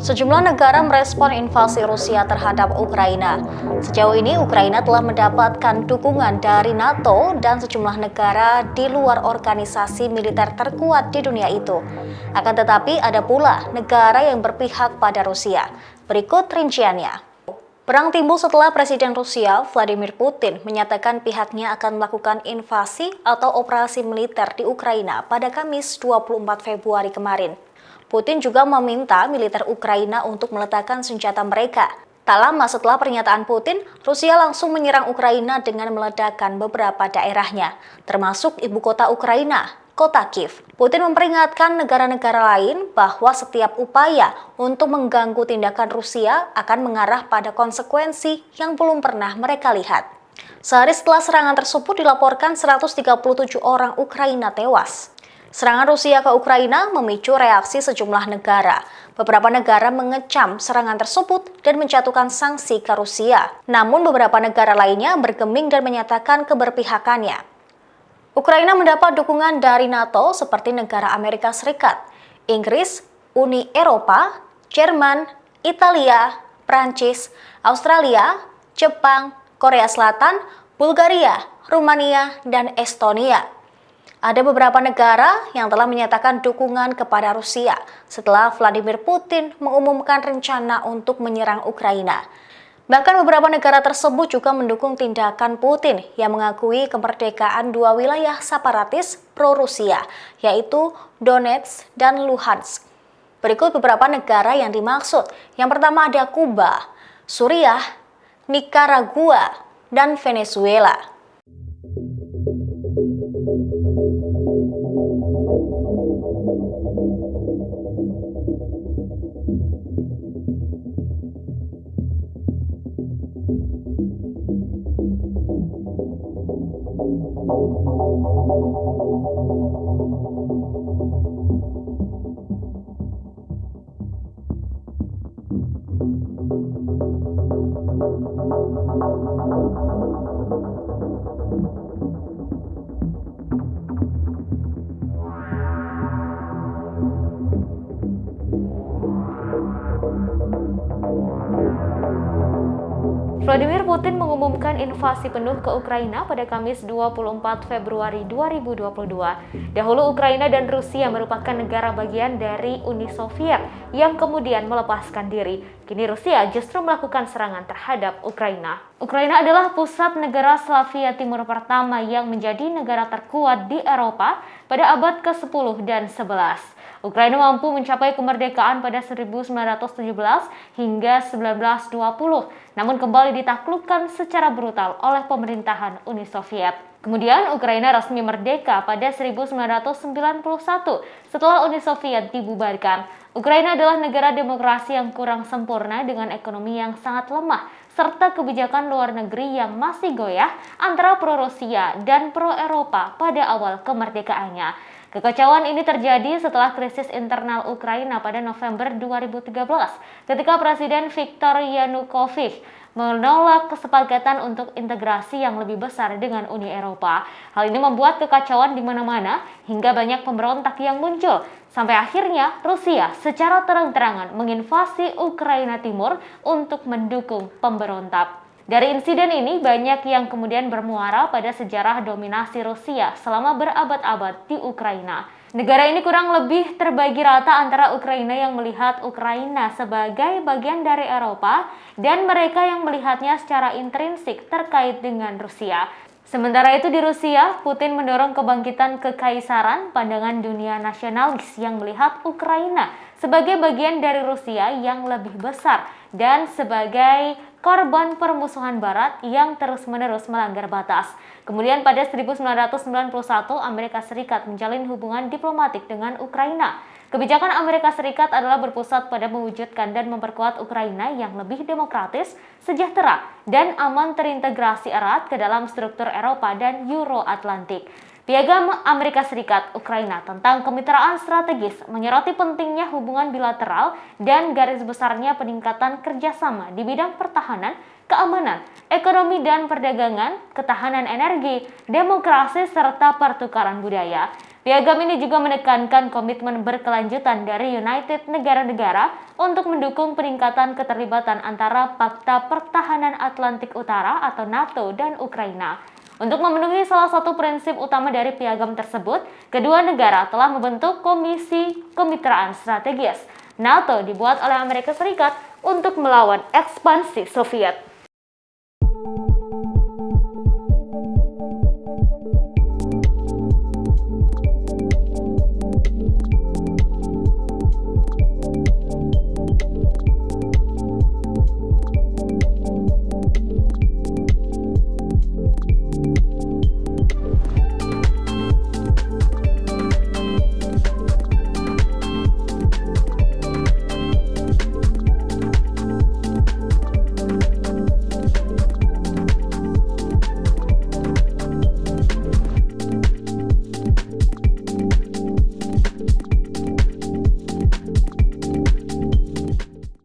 Sejumlah negara merespon invasi Rusia terhadap Ukraina. Sejauh ini, Ukraina telah mendapatkan dukungan dari NATO dan sejumlah negara di luar organisasi militer terkuat di dunia itu. Akan tetapi, ada pula negara yang berpihak pada Rusia. Berikut rinciannya. Perang timbul setelah Presiden Rusia, Vladimir Putin, menyatakan pihaknya akan melakukan invasi atau operasi militer di Ukraina pada Kamis 24 Februari kemarin. Putin juga meminta militer Ukraina untuk meletakkan senjata mereka. Tak lama setelah pernyataan Putin, Rusia langsung menyerang Ukraina dengan meledakkan beberapa daerahnya, termasuk ibu kota Ukraina, kota Kiev. Putin memperingatkan negara-negara lain bahwa setiap upaya untuk mengganggu tindakan Rusia akan mengarah pada konsekuensi yang belum pernah mereka lihat. Sehari setelah serangan tersebut dilaporkan 137 orang Ukraina tewas. Serangan Rusia ke Ukraina memicu reaksi sejumlah negara. Beberapa negara mengecam serangan tersebut dan menjatuhkan sanksi ke Rusia. Namun beberapa negara lainnya bergeming dan menyatakan keberpihakannya. Ukraina mendapat dukungan dari NATO seperti negara Amerika Serikat, Inggris, Uni Eropa, Jerman, Italia, Prancis, Australia, Jepang, Korea Selatan, Bulgaria, Rumania, dan Estonia. Ada beberapa negara yang telah menyatakan dukungan kepada Rusia setelah Vladimir Putin mengumumkan rencana untuk menyerang Ukraina. Bahkan beberapa negara tersebut juga mendukung tindakan Putin yang mengakui kemerdekaan dua wilayah separatis pro-Rusia, yaitu Donetsk dan Luhansk. Berikut beberapa negara yang dimaksud. Yang pertama ada Kuba, Suriah, Nicaragua, dan Venezuela. Vladimir Putin mengumumkan invasi penuh ke Ukraina pada Kamis 24 Februari 2022. Dahulu Ukraina dan Rusia merupakan negara bagian dari Uni Soviet yang kemudian melepaskan diri. Kini Rusia justru melakukan serangan terhadap Ukraina. Ukraina adalah pusat negara Slavia Timur pertama yang menjadi negara terkuat di Eropa pada abad ke-10 dan 11. Ukraina mampu mencapai kemerdekaan pada 1917 hingga 1920, namun kembali ditaklukkan secara brutal oleh pemerintahan Uni Soviet. Kemudian Ukraina resmi merdeka pada 1991 setelah Uni Soviet dibubarkan. Ukraina adalah negara demokrasi yang kurang sempurna dengan ekonomi yang sangat lemah, serta kebijakan luar negeri yang masih goyah antara pro-Rusia dan pro-Eropa pada awal kemerdekaannya. Kekacauan ini terjadi setelah krisis internal Ukraina pada November 2013 ketika Presiden Viktor Yanukovych menolak kesepakatan untuk integrasi yang lebih besar dengan Uni Eropa. Hal ini membuat kekacauan di mana-mana hingga banyak pemberontak yang muncul. Sampai akhirnya Rusia secara terang-terangan menginvasi Ukraina Timur untuk mendukung pemberontak. Dari insiden ini, banyak yang kemudian bermuara pada sejarah dominasi Rusia selama berabad-abad di Ukraina. Negara ini kurang lebih terbagi rata antara Ukraina yang melihat Ukraina sebagai bagian dari Eropa dan mereka yang melihatnya secara intrinsik terkait dengan Rusia. Sementara itu di Rusia, Putin mendorong kebangkitan kekaisaran pandangan dunia nasionalis yang melihat Ukraina sebagai bagian dari Rusia yang lebih besar dan sebagai korban permusuhan Barat yang terus-menerus melanggar batas. Kemudian pada 1991, Amerika Serikat menjalin hubungan diplomatik dengan Ukraina. Kebijakan Amerika Serikat adalah berpusat pada mewujudkan dan memperkuat Ukraina yang lebih demokratis, sejahtera, dan aman terintegrasi erat ke dalam struktur Eropa dan Euro-Atlantik. Piagam Amerika Serikat Ukraina tentang kemitraan strategis menyoroti pentingnya hubungan bilateral dan garis besarnya peningkatan kerjasama di bidang pertahanan, keamanan, ekonomi dan perdagangan, ketahanan energi, demokrasi, serta pertukaran budaya. Piagam ini juga menekankan komitmen berkelanjutan dari United Negara-negara untuk mendukung peningkatan keterlibatan antara Pakta Pertahanan Atlantik Utara atau NATO dan Ukraina. Untuk memenuhi salah satu prinsip utama dari piagam tersebut, kedua negara telah membentuk Komisi Kemitraan Strategis. NATO dibuat oleh Amerika Serikat untuk melawan ekspansi Soviet.